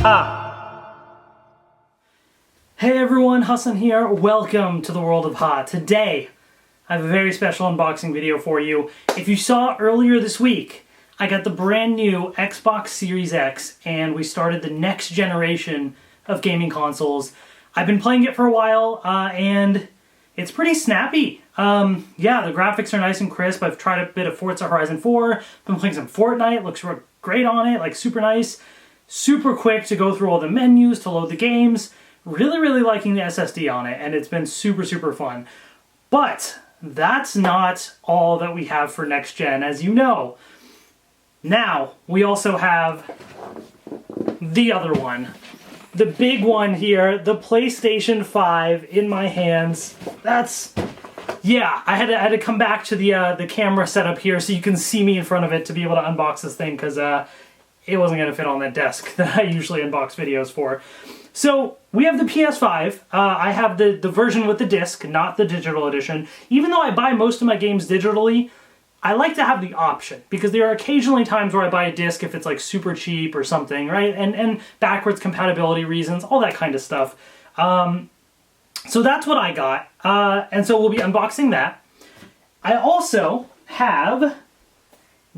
Ha! Hey everyone, Hassan here. Welcome to the world of Ha. Today, I have a very special unboxing video for you. If you saw earlier this week, I got the brand new Xbox Series X and we started the next generation of gaming consoles. I've been playing it for a while and it's pretty snappy. Yeah, the graphics are nice and crisp. I've tried a bit of Forza Horizon 4, been playing some Fortnite, looks great on it, like super nice. Super quick to go through all the menus, to load the games. Really liking the SSD on it, and it's been super fun. But that's not all that we have for next gen, as you know. Now, we also have the other one. The big one here, the PlayStation 5 in my hands. That's... yeah, I had to come back to the camera setup here so you can see me in front of it to be able to unbox this thing, because it wasn't going to fit on that desk that I usually unbox videos for. So, we have the PS5. I have the version with the disc, not the digital edition. Even though I buy most of my games digitally, I like to have the option, because there are occasionally times where I buy a disc if it's like super cheap or something, right? And backwards compatibility reasons, all that kind of stuff. So that's what I got, and so we'll be unboxing that. I also have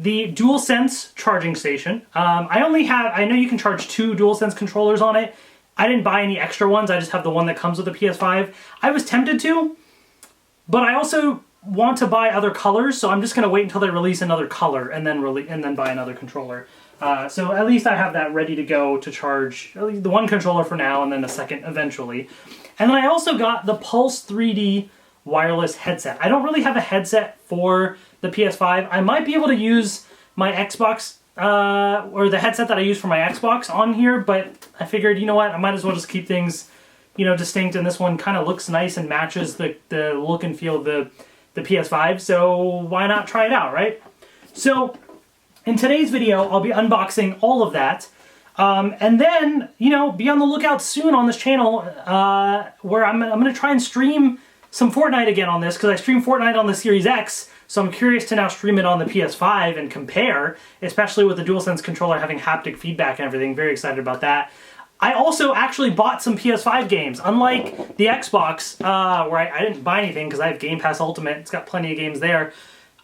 the DualSense charging station. I know you can charge 2 DualSense controllers on it. I didn't buy any extra ones, I just have the one that comes with the PS5. I was tempted to, but I also want to buy other colors, so I'm just going to wait until they release another color and then buy another controller. So at least I have that ready to go to charge at least the one controller for now and then the second eventually. And then I also got the Pulse 3D wireless headset. I don't really have a headset for the PS5. I might be able to use my Xbox, or the headset that I use for my Xbox on here, but I figured, you know what, I might as well just keep things, you know, distinct, and this one kind of looks nice and matches the look and feel of the PS5, so why not try it out, right? So, in today's video, I'll be unboxing all of that. And then, you know, be on the lookout soon on this channel where I'm going to try and stream some Fortnite again on this, because I stream Fortnite on the Series X, so I'm curious to now stream it on the PS5 and compare, especially with the DualSense controller having haptic feedback and everything. Very excited about that. I also actually bought some PS5 games. Unlike the Xbox, where I didn't buy anything because I have Game Pass Ultimate, it's got plenty of games there.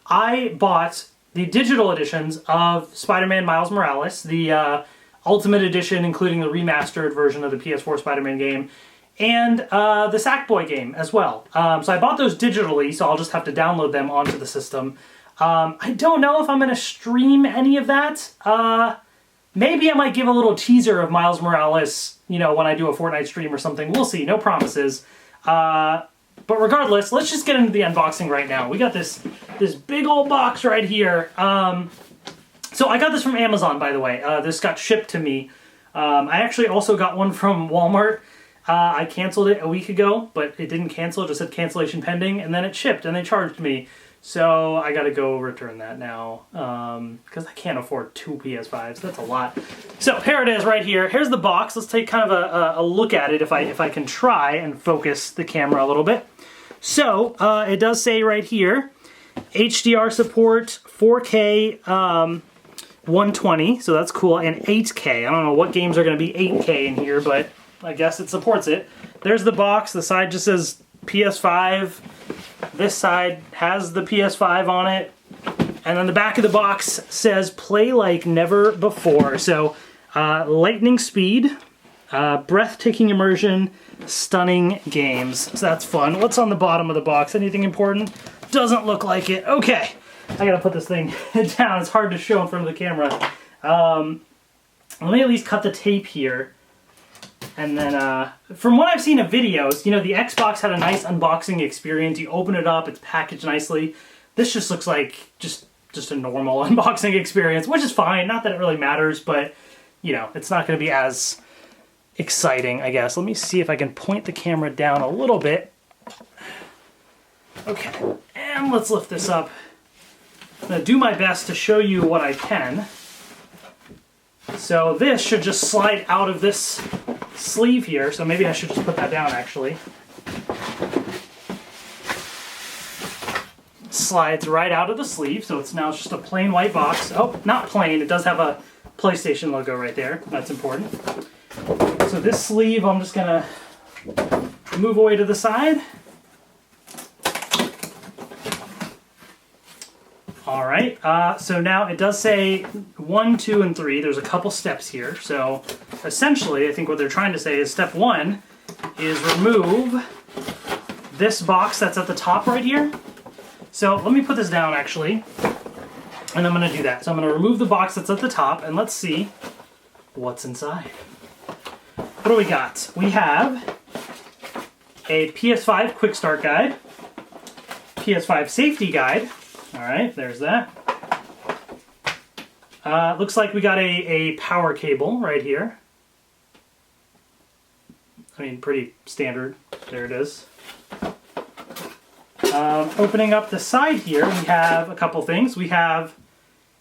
I bought the digital editions of Spider-Man Miles Morales, the Ultimate Edition, including the remastered version of the PS4 Spider-Man game, and the Sackboy game as well. So I bought those digitally, so I'll just have to download them onto the system. I don't know if I'm going to stream any of that. Maybe I might give a little teaser of Miles Morales, you know, when I do a Fortnite stream or something. We'll see, no promises. But regardless, let's just get into the unboxing right now. We got this big old box right here. So I got this from Amazon, by the way. This got shipped to me. I actually also got one from Walmart. I canceled it a week ago, but it didn't cancel. It just said cancellation pending, and then it shipped, and they charged me. So I gotta go return that now, because I can't afford 2 PS5s. That's a lot. So here it is right here. Here's the box. Let's take kind of a look at it if I can try and focus the camera a little bit. So it does say right here, HDR support, 4K, 120, so that's cool, and 8K. I don't know what games are going to be 8K in here, but I guess it supports it. There's the box. The side just says PS5. This side has the PS5 on it. And then the back of the box says play like never before. So lightning speed, breathtaking immersion, stunning games. So that's fun. What's on the bottom of the box? Anything important? Doesn't look like it. Okay. I gotta put this thing down. It's hard to show in front of the camera. Let me at least cut the tape here. And then, from what I've seen of videos, you know, the Xbox had a nice unboxing experience. You open it up, it's packaged nicely. This just looks like just a normal unboxing experience, which is fine. Not that it really matters, but, you know, it's not going to be as exciting, I guess. Let me see if I can point the camera down a little bit. Okay, and let's lift this up. I'm going to do my best to show you what I can. So this should just slide out of this sleeve here, so maybe I should just put that down actually. Slides right out of the sleeve, so it's now just a plain white box. Oh, not plain, it does have a PlayStation logo right there, that's important. So this sleeve I'm just gonna move away to the side. All right, so now it does say 1, 2, and 3. There's a couple steps here. So essentially, I think what they're trying to say is step 1 is remove this box that's at the top right here. So let me put this down actually, and I'm gonna do that. So I'm gonna remove the box that's at the top, and let's see what's inside. What do we got? We have a PS5 Quick Start Guide, PS5 Safety Guide. All right, there's that. Looks like we got a power cable right here. I mean, pretty standard. There it is. Opening up the side here, we have a couple things. We have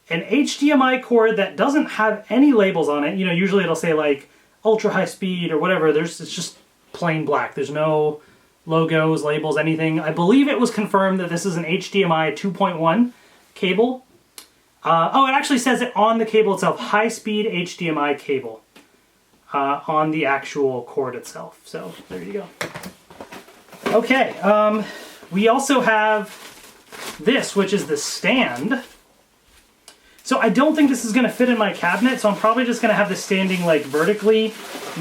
an HDMI cord that doesn't have any labels on it. You know, usually it'll say like ultra high speed or whatever. It's just plain black. There's no logos, labels, anything. I believe it was confirmed that this is an HDMI 2.1 cable. Oh, it actually says it on the cable itself, high-speed HDMI cable on the actual cord itself. So there you go. Okay, we also have this, which is the stand. So I don't think this is going to fit in my cabinet, so I'm probably just going to have this standing like vertically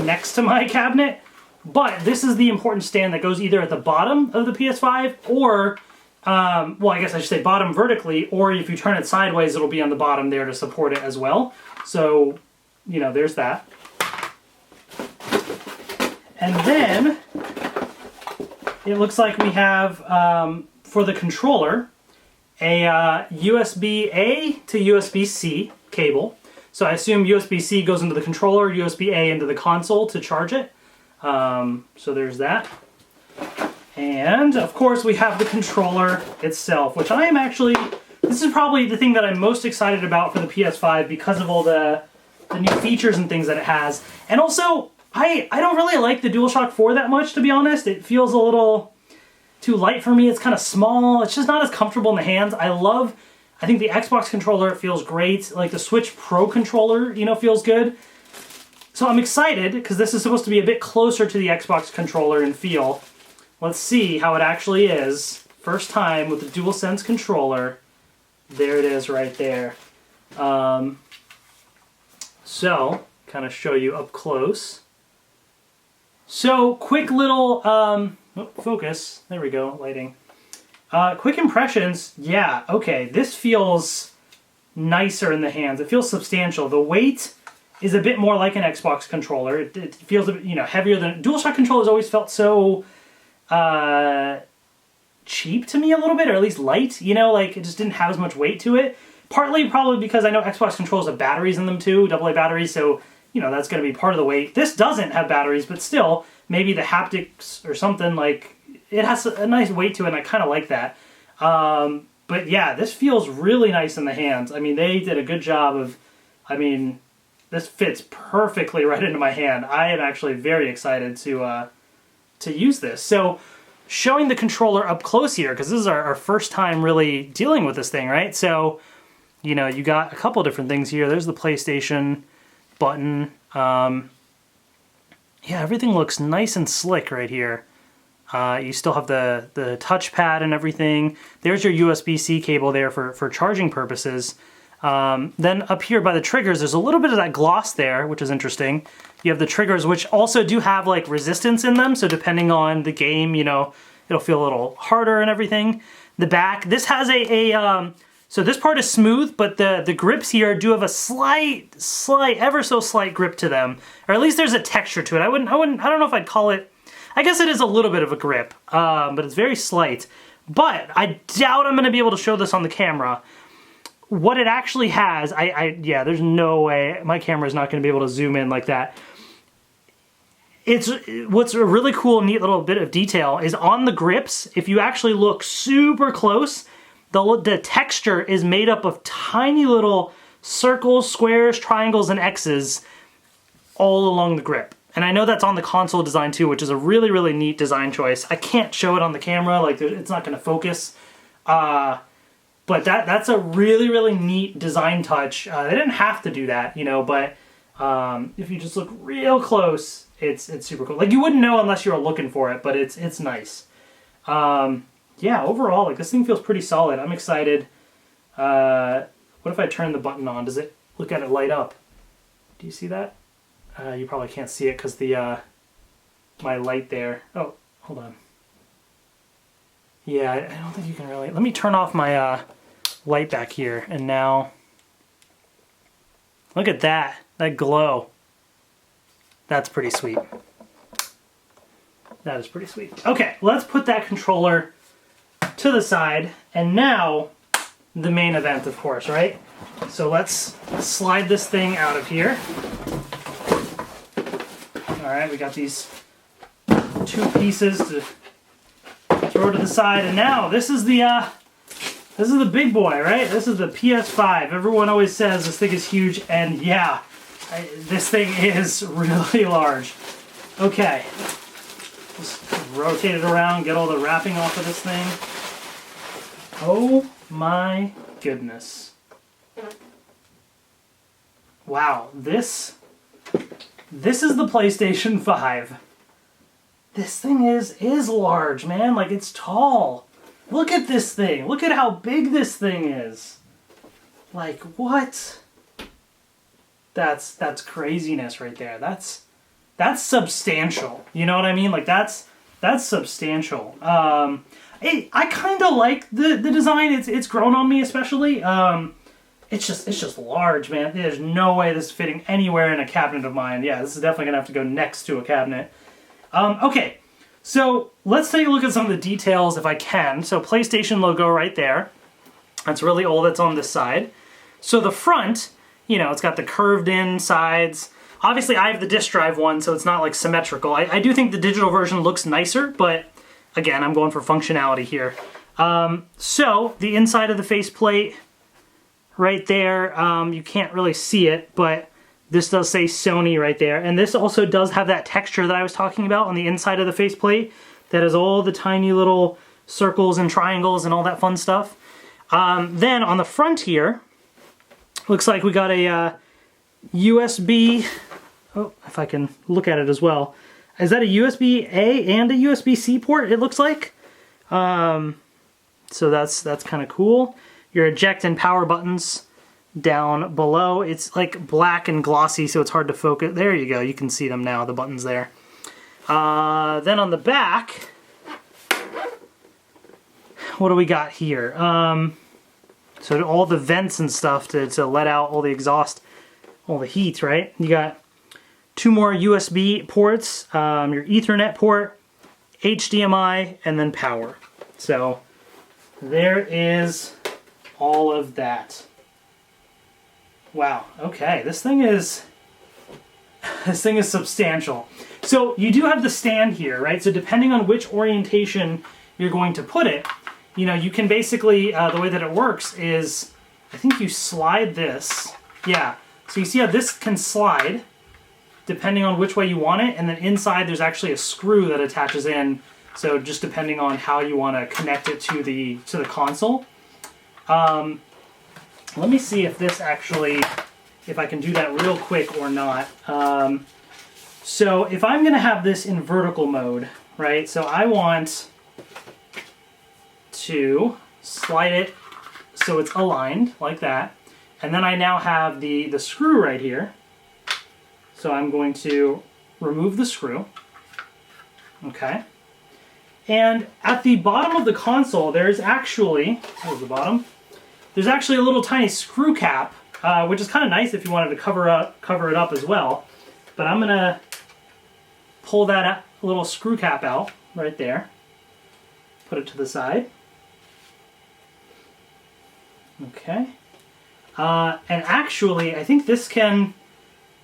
next to my cabinet. But this is the important stand that goes either at the bottom of the PS5 or, well, I guess I should say bottom vertically, or if you turn it sideways, it'll be on the bottom there to support it as well. So, you know, there's that. And then it looks like we have, for the controller, a USB-A to USB-C cable. So I assume USB-C goes into the controller, USB-A into the console to charge it. So there's that. And of course we have the controller itself, which I am actually, this is probably the thing that I'm most excited about for the PS5 because of all the new features and things that it has. And also, I don't really like the DualShock 4 that much, to be honest. It feels a little too light for me. It's kind of small. It's just not as comfortable in the hands. I think the Xbox controller feels great. Like the Switch Pro controller, you know, feels good. So I'm excited because this is supposed to be a bit closer to the Xbox controller in feel. Let's see how it actually is. First time with the DualSense controller. There it is right there. So, kind of show you up close. So, quick little, focus. There we go, lighting. Quick impressions. Yeah, okay, this feels nicer in the hands. It feels substantial. The weight is a bit more like an Xbox controller. It feels a bit, you know, heavier than DualShock controllers. Always felt so cheap to me a little bit, or at least light. You know, like it just didn't have as much weight to it. Partly probably because I know Xbox controllers have batteries in them too, AA batteries. So you know that's going to be part of the weight. This doesn't have batteries, but still, maybe the haptics or something like it has a nice weight to it, and I kind of like that. But yeah, this feels really nice in the hands. I mean, they did a good job of. I mean. This fits perfectly right into my hand. I am actually very excited to use this. So, showing the controller up close here, because this is our first time really dealing with this thing, right? So, you know, you got a couple different things here. There's the PlayStation button. Yeah, everything looks nice and slick right here. You still have the touchpad and everything. There's your USB-C cable there for charging purposes. Then up here by the triggers, there's a little bit of that gloss there, which is interesting. You have the triggers, which also do have like resistance in them, so depending on the game, you know, it'll feel a little harder and everything. The back, this has so this part is smooth, but the grips here do have a slight, ever so slight grip to them, or at least there's a texture to it. I don't know if I'd call it. I guess it is a little bit of a grip, but it's very slight. But I doubt I'm going to be able to show this on the camera. What it actually has, yeah, there's no way my camera is not going to be able to zoom in like that. What's a really cool, neat little bit of detail is on the grips. If you actually look super close, the texture is made up of tiny little circles, squares, triangles, and X's all along the grip. And I know that's on the console design too, which is a really, really neat design choice. I can't show it on the camera, like it's not going to focus. But that's a really, really neat design touch. They didn't have to do that, you know, but if you just look real close, it's super cool. Like, you wouldn't know unless you were looking for it, but it's nice. Yeah, overall, like, this thing feels pretty solid. I'm excited. What if I turn the button on? Does it, look at it light up? Do you see that? You probably can't see it because the my light there. Oh, hold on. Yeah, I don't think you can really. Let me turn off my light back here, and now look at that glow. That's pretty sweet. That is pretty sweet. Okay, let's put that controller to the side, and now the main event, of course, right? So let's slide this thing out of here. All right, we got these two pieces to throw to the side, and now this is the big boy, right? This is the PS5. Everyone always says this thing is huge, and yeah, this thing is really large. Okay, just rotate it around, get all the wrapping off of this thing. Oh my goodness. Wow, this is the PlayStation 5. This thing is large, man. Like, it's tall. Look at this thing. Look at how big this thing is. Like, what? That's craziness right there. That's substantial. You know what I mean? Like, that's substantial. I kind of like the design. It's grown on me, especially. It's just large, man. There's no way this is fitting anywhere in a cabinet of mine. Yeah, this is definitely gonna have to go next to a cabinet. Okay, so let's take a look at some of the details if I can. So PlayStation logo right there. That's really all that's on this side. So the front, you know, it's got the curved in sides. Obviously I have the disk drive one, so it's not like symmetrical. I do think the digital version looks nicer, but again, I'm going for functionality here. So the inside of the faceplate right there, you can't really see it, but this does say Sony right there. And this also does have that texture that I was talking about on the inside of the faceplate that has all the tiny little circles and triangles and all that fun stuff. Then on the front here, looks like we got a USB, oh, if I can look at it as well. Is that a USB-A and a USB-C port, it looks like? So that's kind of cool. Your eject and power buttons down below. It's like black and glossy, so it's hard to focus. There you go, you can see them now, the buttons there. Then on the back, what do we got here? So all the vents and stuff to let out all the exhaust, all the heat, right? You got two more USB ports, your Ethernet port, HDMI, and then power. So there is all of that. Wow, okay, this thing is substantial. So you do have the stand here, right? So depending on which orientation you're going to put it, you know, you can basically, the way that it works is, I think you slide this, yeah. So you see how this can slide, depending on which way you want it, and then inside there's actually a screw that attaches in, so just depending on how you want to connect it to the console. Let me see if this actually, if I can do that real quick or not. So if I'm going to have this in vertical mode, right, so I want to slide it so it's aligned like that, and then I now have the screw right here. So I'm going to remove the screw, okay, and at the bottom of the console there's actually, there's the bottom, there's actually a little tiny screw cap, which is kind of nice if you wanted to cover it up as well. But I'm gonna pull that little screw cap out right there, put it to the side. Okay, and actually I think this can,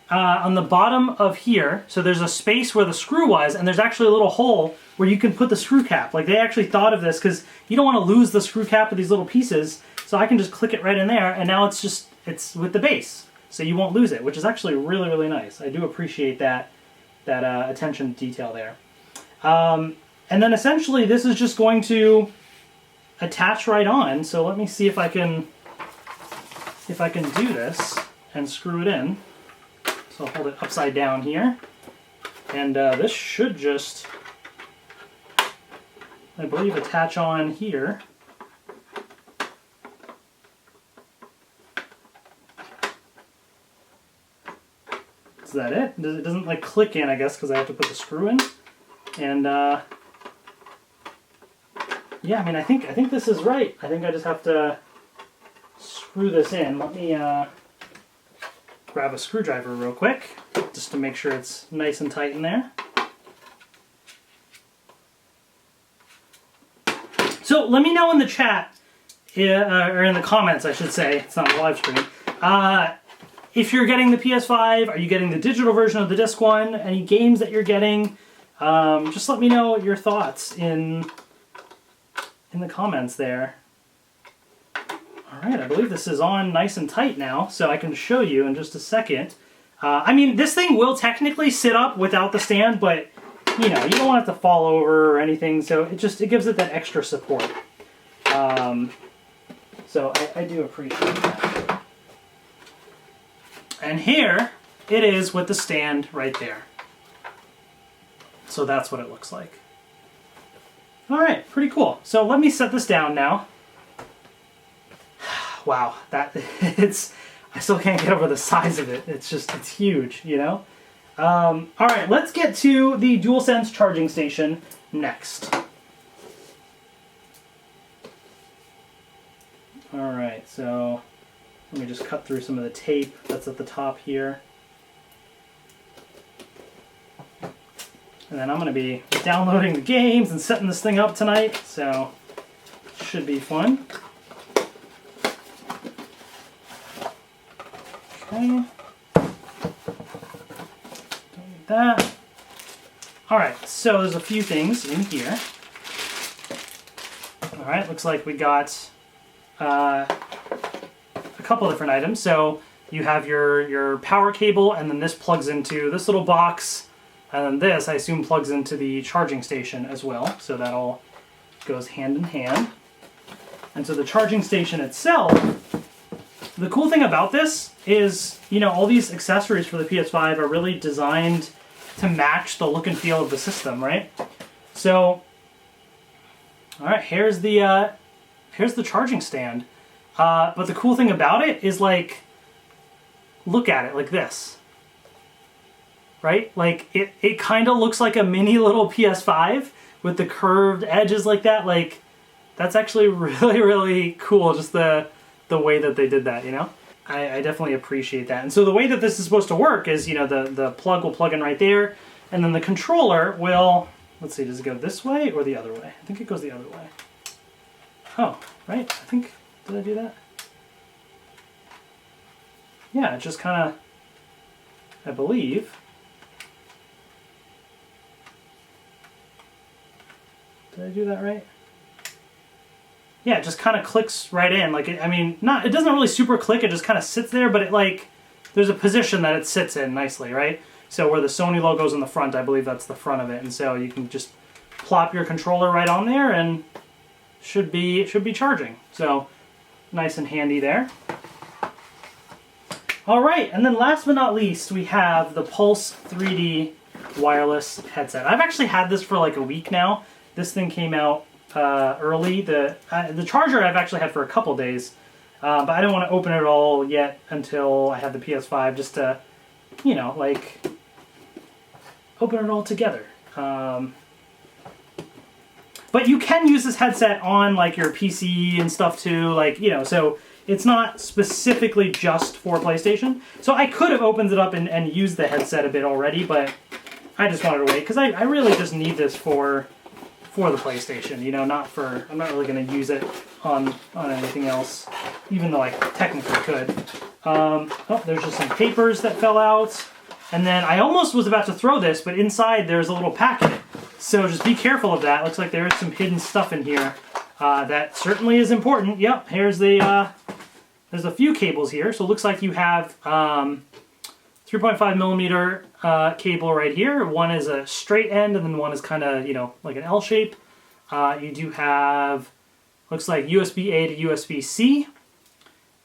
on the bottom of here, so there's a space where the screw was, and there's actually a little hole where you can put the screw cap. Like, they actually thought of this because you don't want to lose the screw cap with these little pieces, so I can just click it right in there, and now it's with the base, so you won't lose it, which is actually really, really nice. I do appreciate that attention to detail there. And then essentially this is just going to attach right on, so let me see if I can do this and screw it in. So I'll hold it upside down here. And this should just, I believe, attach on here. Is that it? It doesn't like click in, I guess, because I have to put the screw in. And yeah, I mean, I think this is right. I think I just have to screw this in. Let me grab a screwdriver real quick, just to make sure it's nice and tight in there. So let me know in the chat, or in the comments, I should say. It's not a live stream. If you're getting the PS5, are you getting the digital version of the disc one? Any games that you're getting? Just let me know your thoughts in the comments there. Alright, I believe this is on nice and tight now, so I can show you in just a second. I mean, this thing will technically sit up without the stand, but, you know, you don't want it to fall over or anything, so it gives it that extra support. So I do appreciate that. And here it is with the stand right there. So that's what it looks like. Alright, pretty cool. So let me set this down now. Wow, I still can't get over the size of it. It's huge, you know? Alright, let's get to the DualSense charging station next. Alright, so let me just cut through some of the tape that's at the top here. And then I'm going to be downloading the games and setting this thing up tonight, so it should be fun. Okay. Don't need that. Alright, so there's a few things in here. Alright, looks like we got a couple different items. So you have your power cable, and then this plugs into this little box, and then this, I assume, plugs into the charging station as well. So that all goes hand in hand. And so the charging station itself, the cool thing about this is, you know, all these accessories for the PS5 are really designed to match the look and feel of the system, right? So, all right, here's the charging stand. But the cool thing about it is, like, look at it like this, right? Like, it kind of looks like a mini little PS5 with the curved edges like that. Like, that's actually really, really cool, just the way that they did that, you know? I definitely appreciate that. And so the way that this is supposed to work is, you know, the plug will plug in right there, and then the controller will, let's see, does it go this way or the other way? I think it goes the other way. Oh, right, I think, did I do that? Yeah, it just kind of, I believe. Did I do that right? Yeah, it just kind of clicks right in. Like, it doesn't really super click, it just kind of sits there, but it, like, there's a position that it sits in nicely, right? So where the Sony logo's in the front, I believe that's the front of it, and so you can just plop your controller right on there and should be charging. So nice and handy there. All right, and then last but not least, we have the Pulse 3D wireless headset. I've actually had this for like a week now. This thing came out early. The charger I've actually had for a couple days, but I don't want to open it all yet until I have the PS5, just to, you know, like, open it all together. But you can use this headset on, like, your PC and stuff too, like, you know, so it's not specifically just for PlayStation. So I could have opened it up and used the headset a bit already, but I just wanted to wait, because I really just need this for the PlayStation, you know, I'm not really going to use it on anything else, even though I technically could. Oh, there's just some papers that fell out, and then I almost was about to throw this, but inside there's a little packet, so just be careful of that. Looks like there is some hidden stuff in here that certainly is important. Yep, here's there's a few cables here, so it looks like you have 3.5 millimeter cable right here. One is a straight end, and then one is kind of, you know, like an L shape. You do have, looks like USB-A to USB-C.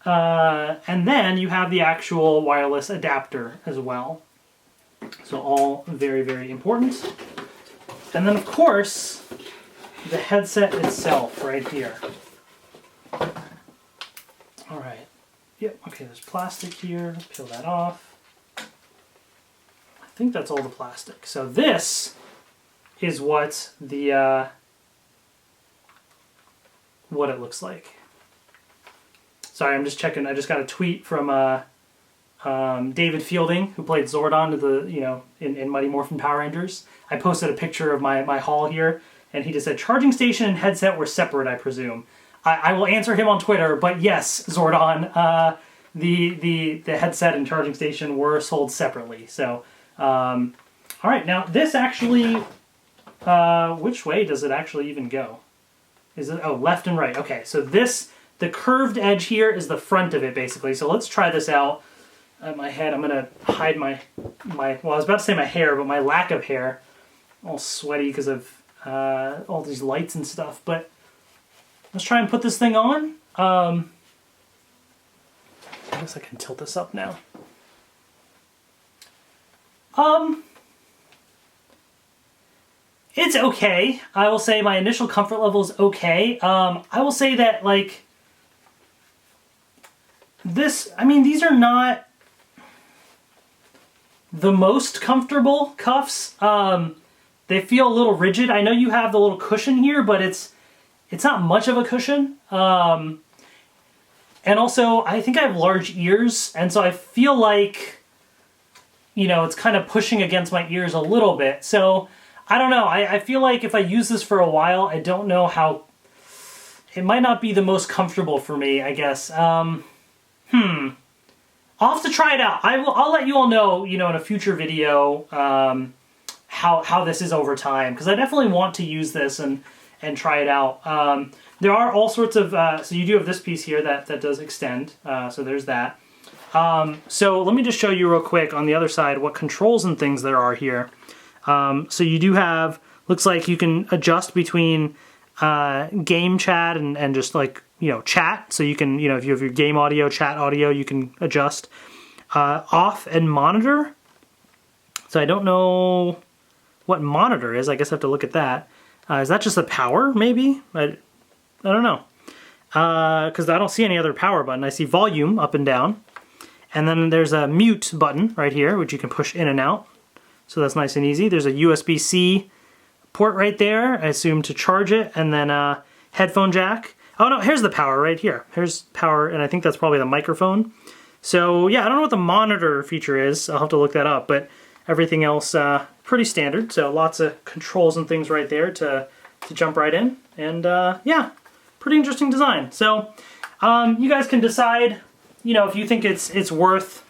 And then you have the actual wireless adapter as well. So all very, very important. And then of course, the headset itself right here. All right. Yep, okay, there's plastic here. Peel that off. I think that's all the plastic. So this is what the what it looks like. Sorry, I'm just checking. I just got a tweet from David Fielding, who played Zordon in Mighty Morphin Power Rangers. I posted a picture of my haul here, and he just said, charging station and headset were separate, I presume. I will answer him on Twitter, but yes, Zordon, the headset and charging station were sold separately. So, all right, now this actually, which way does it actually even go? Is it, oh, left and right. Okay, so this, the curved edge here is the front of it, basically. So let's try this out. My head, I'm going to hide my, well, I was about to say my hair, but my lack of hair. All sweaty because of all these lights and stuff. But let's try and put this thing on. I guess I can tilt this up now. It's okay. I will say my initial comfort level is okay. I will say that, like, this, I mean, these are not the most comfortable cuffs. They feel a little rigid. I know you have the little cushion here, but it's not much of a cushion. And also, I think I have large ears, and so I feel like, you know, it's kind of pushing against my ears a little bit. So, I don't know. I feel like if I use this for a while, I don't know how... It might not be the most comfortable for me, I guess. I'll have to try it out. I'll let you all know, you know, in a future video, how this is over time, because I definitely want to use this and try it out. There are all sorts of, so you do have this piece here that does extend, so there's that. So let me just show you real quick on the other side what controls and things there are here. So you do have, looks like you can adjust between game chat and just like, you know, chat. So you can, you know, if you have your game audio, chat audio, you can adjust. Off and monitor. So I don't know what monitor is. I guess I have to look at that. Is that just the power, maybe? I don't know. Because I don't see any other power button. I see volume up and down. And then there's a mute button right here, which you can push in and out. So that's nice and easy. There's a USB-C port right there, I assume, to charge it. And then a headphone jack. Oh no, here's the power right here. Here's power, and I think that's probably the microphone. So yeah, I don't know what the monitor feature is. I'll have to look that up, but everything else pretty standard. So lots of controls and things right there to jump right in. And yeah, pretty interesting design. So you guys can decide, you know, if you think it's worth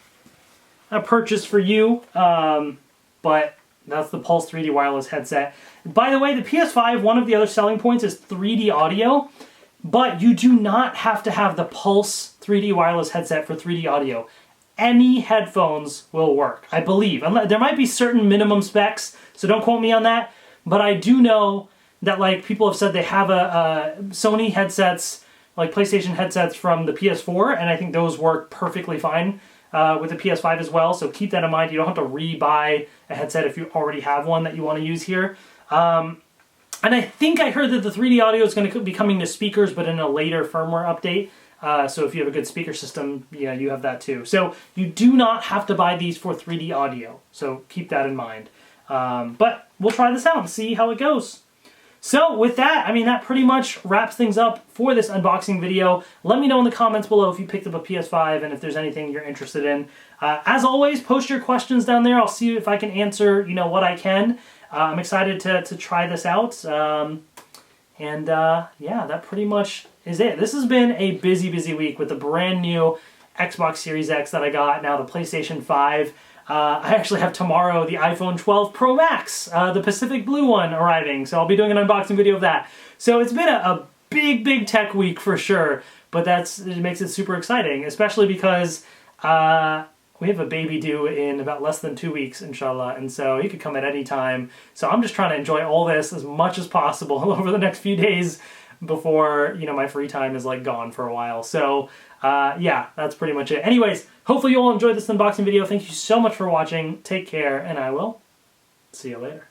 a purchase for you. But that's the Pulse 3D wireless headset. By the way, the PS5, one of the other selling points is 3D audio. But you do not have to have the Pulse 3D wireless headset for 3D audio. Any headphones will work, I believe. There might be certain minimum specs, so don't quote me on that. But I do know that, like, people have said they have a Sony headsets, like PlayStation headsets from the PS4, and I think those work perfectly fine with the PS5 as well. So keep that in mind. You don't have to re-buy a headset if you already have one that you want to use here. And I think I heard that the 3D audio is going to be coming to speakers, but in a later firmware update. So if you have a good speaker system, yeah, you have that too. So you do not have to buy these for 3D audio. So keep that in mind. But we'll try this out and see how it goes. So with that, I mean, that pretty much wraps things up for this unboxing video. Let me know in the comments below if you picked up a PS5 and if there's anything you're interested in. As always, post your questions down there. I'll see if I can answer, you know, what I can. I'm excited to try this out. Yeah, that pretty much is it. This has been a busy week with the brand new Xbox Series X that I got, now the PlayStation 5. I actually have tomorrow the iPhone 12 Pro Max, the Pacific Blue one, arriving, so I'll be doing an unboxing video of that. So it's been a big tech week for sure, but it makes it super exciting, especially because we have a baby due in about less than 2 weeks, inshallah, and so he could come at any time. So I'm just trying to enjoy all this as much as possible over the next few days before, you know, my free time is like gone for a while. So yeah, that's pretty much it. Anyways, hopefully you all enjoyed this unboxing video. Thank you so much for watching. Take care, and I will see you later.